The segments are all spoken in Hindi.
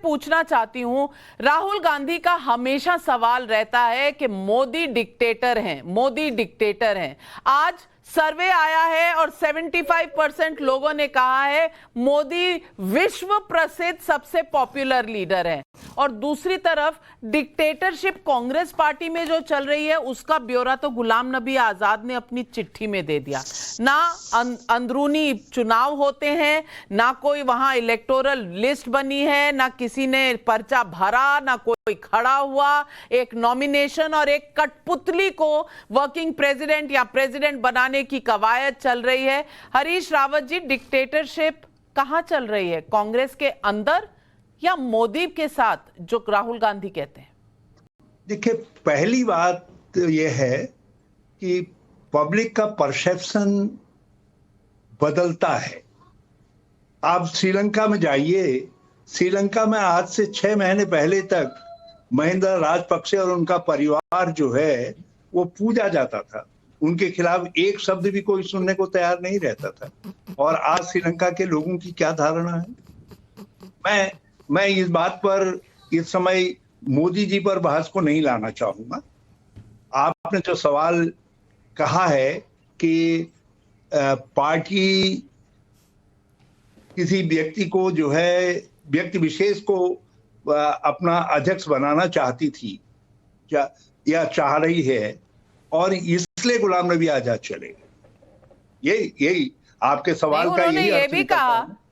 पूछना चाहती हूं, राहुल गांधी का हमेशा सवाल रहता है कि मोदी डिक्टेटर हैं, मोदी डिक्टेटर हैं। आज सर्वे आया है और 75% लोगों ने कहा है मोदी विश्व प्रसिद्ध सबसे पॉपुलर लीडर है। और दूसरी तरफ डिक्टेटरशिप कांग्रेस पार्टी में जो चल रही है उसका ब्यौरा तो गुलाम नबी आजाद ने अपनी चिट्ठी में दे दिया। ना अंदरूनी चुनाव होते हैं, ना कोई वहां इलेक्टोरल लिस्ट बनी है, ना किसी ने पर्चा भरा, ना कोई खड़ा हुआ। एक नॉमिनेशन और एक कठपुतली को वर्किंग प्रेसिडेंट या प्रेसिडेंट बनाने की कवायद चल रही है। हरीश रावत जी, डिक्टेटरशिप कहां चल रही है, कांग्रेस के अंदर या मोदी के साथ, जो राहुल गांधी कहते हैं? देखिए, पहली बात तो यह है कि पब्लिक का परसेप्शन बदलता है। आप श्रीलंका में जाइए, श्रीलंका में आज से 6 महीने पहले तक महिंदा राजपक्षे और उनका परिवार जो है वो पूजा जाता था। उनके खिलाफ एक शब्द भी कोई सुनने को तैयार नहीं रहता था। और आज श्रीलंका के लोगों की क्या धारणा है? मैं इस बात पर इस समय मोदी जी पर बहस को नहीं लाना चाहूंगा। आपने जो सवाल कहा है कि पार्टी किसी व्यक्ति को जो है, व्यक्ति विशेष को अपना अध्यक्ष बनाना चाहती थी या चाह रही है, और इसलिए गुलाम नबी आजाद चले। यही आपके सवाल का यही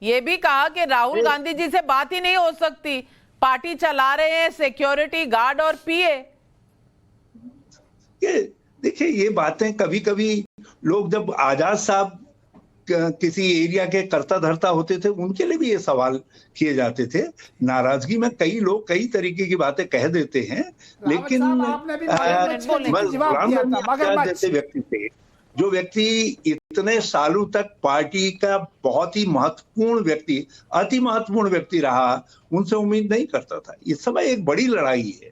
ये भी कहा कि राहुल गांधी जी से बात ही नहीं हो सकती, पार्टी चला रहे हैं सिक्योरिटी गार्ड और पीए। देखिए, ये बातें कभी कभी लोग, जब आजाद साहब किसी एरिया के कर्ता धर्ता होते थे, उनके लिए भी ये सवाल किए जाते थे। नाराजगी में कई लोग कई तरीके की बातें कह देते हैं, लेकिन जैसे व्यक्ति थे, जो व्यक्ति इतने सालों तक पार्टी का बहुत ही महत्वपूर्ण व्यक्ति, अति महत्वपूर्ण व्यक्ति रहा, उनसे उम्मीद नहीं करता था। इस समय एक बड़ी लड़ाई है।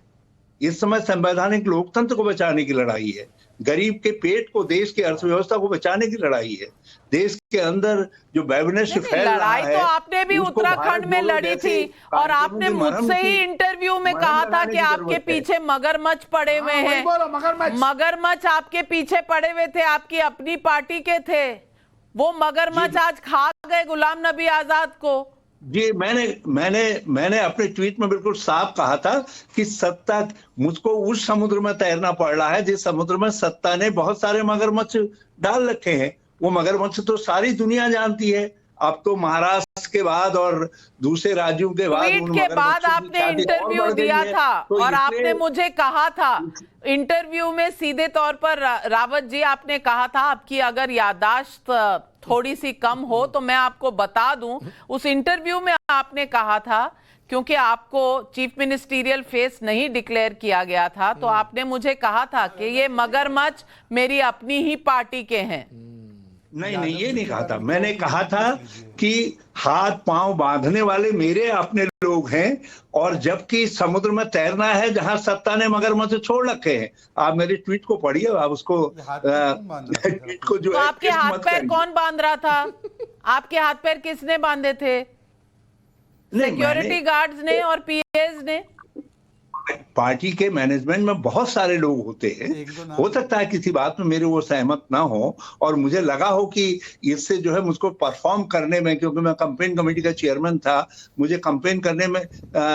इस समय संवैधानिक लोकतंत्र को बचाने की लड़ाई है, गरीब के पेट को, देश की अर्थव्यवस्था को बचाने की लड़ाई है। देश के अंदर जो बैबनेस फैल रहा है, लड़ाई तो आपने भी उत्तराखंड में लड़ी थी, और आपने मुझसे ही इंटरव्यू में कहा था कि आपके पीछे मगरमच्छ पड़े हुए हैं। मगरमच्छ आपके पीछे पड़े हुए थे, आपकी अपनी पार्टी के थे। वो मगरमच्छ आज खा गए गुलाम नबी आजाद को। जी, मैंने अपने ट्वीट में बिल्कुल साफ कहा था कि सत्ता, मुझको उस समुद्र में तैरना पड़ रहा है जिस समुद्र में सत्ता ने बहुत सारे मगरमच्छ डाल रखे हैं। वो मगरमच्छ तो सारी दुनिया जानती है। अब तो महाराष्ट्र के बाद और दूसरे राज्यों के बाद, ट्वीट के बाद आपने इंटरव्यू दिया था, और आपने मुझे कहा था इंटरव्यू में सीधे तौर पर, रावत जी, आपने कहा था आपकी अगर याददाश्त थोड़ी सी कम हो तो मैं आपको बता दूं, उस इंटरव्यू में आपने कहा था, क्योंकि आपको चीफ मिनिस्टीरियल फेस नहीं डिक्लेयर किया गया था, तो आपने मुझे कहा था कि ये मगरमच्छ मेरी अपनी ही पार्टी के हैं। नहीं, ये नहीं कहा था। मैंने कहा था कि हाथ पांव बांधने वाले मेरे अपने लोग हैं, और जबकि समुद्र में तैरना है जहां सत्ता ने मगरमच्छ छोड़ रखे हैं। आप मेरे ट्वीट को पढ़िए, आप उसको ट्वीट को जो तो आपके हाथ पैर कौन बांध रहा था? आपके हाथ पैर किसने बांधे थे? सिक्योरिटी गार्ड्स ने और पीएस ने? पार्टी के मैनेजमेंट में बहुत सारे लोग होते हैं। हो सकता है किसी बात में मेरे वो सहमत ना हो, और मुझे लगा हो कि इससे जो है मुझको परफॉर्म करने में, क्योंकि मैं कैंपेन कमेटी का चेयरमैन था, मुझे कैंपेन करने में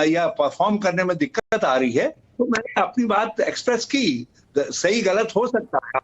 या परफॉर्म करने में दिक्कत आ रही है, तो मैंने अपनी बात एक्सप्रेस की। सही गलत हो सकता है,